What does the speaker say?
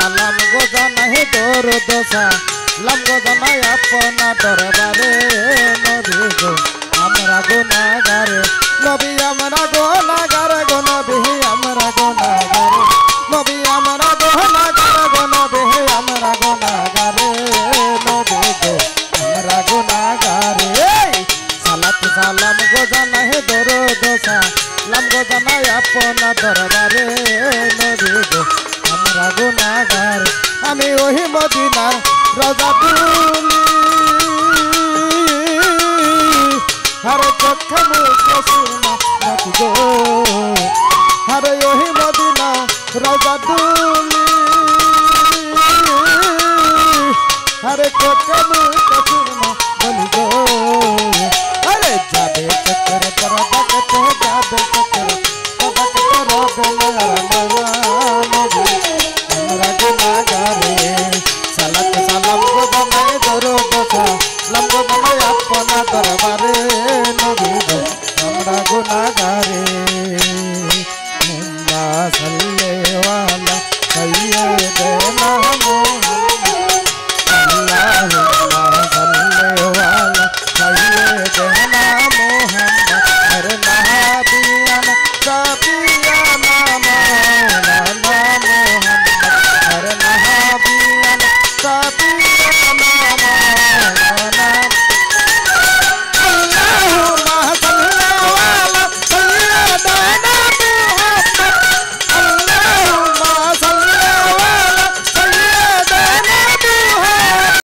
সালাম গো জানাই দরুদ সালাম গো জানাই আপনা দরবারে নবী গো আমরা গুনাহগার নবী আমরা গুনাহগার গো নবী আমরা গুনাহগার নবী আমরা গুনাহগার গো নবী আমরা গুনাহগার নবী গো আমরা গুনাহগার সালাত সালাম গো জানাই দরুদ সালাম গো জানাই আপনা দরবারে নবী গো আমরা গুনাহগার আমি ওহি মদিনার রোজা তুলি हर चोखे मुझे सुना मत गो हर यही मदीना रोजा दूली हर चोखे मुझे सुना बन गो अरे जादे चक्कर पर बकते जादे चक्कर रोबे मेरा नबी हमरा गुनाहगारे सलात सलाम गो बनाए दरूद सलाम गो बनाए अपना दरबारे नबी गो हमरा गुनाहगारे मुल्ला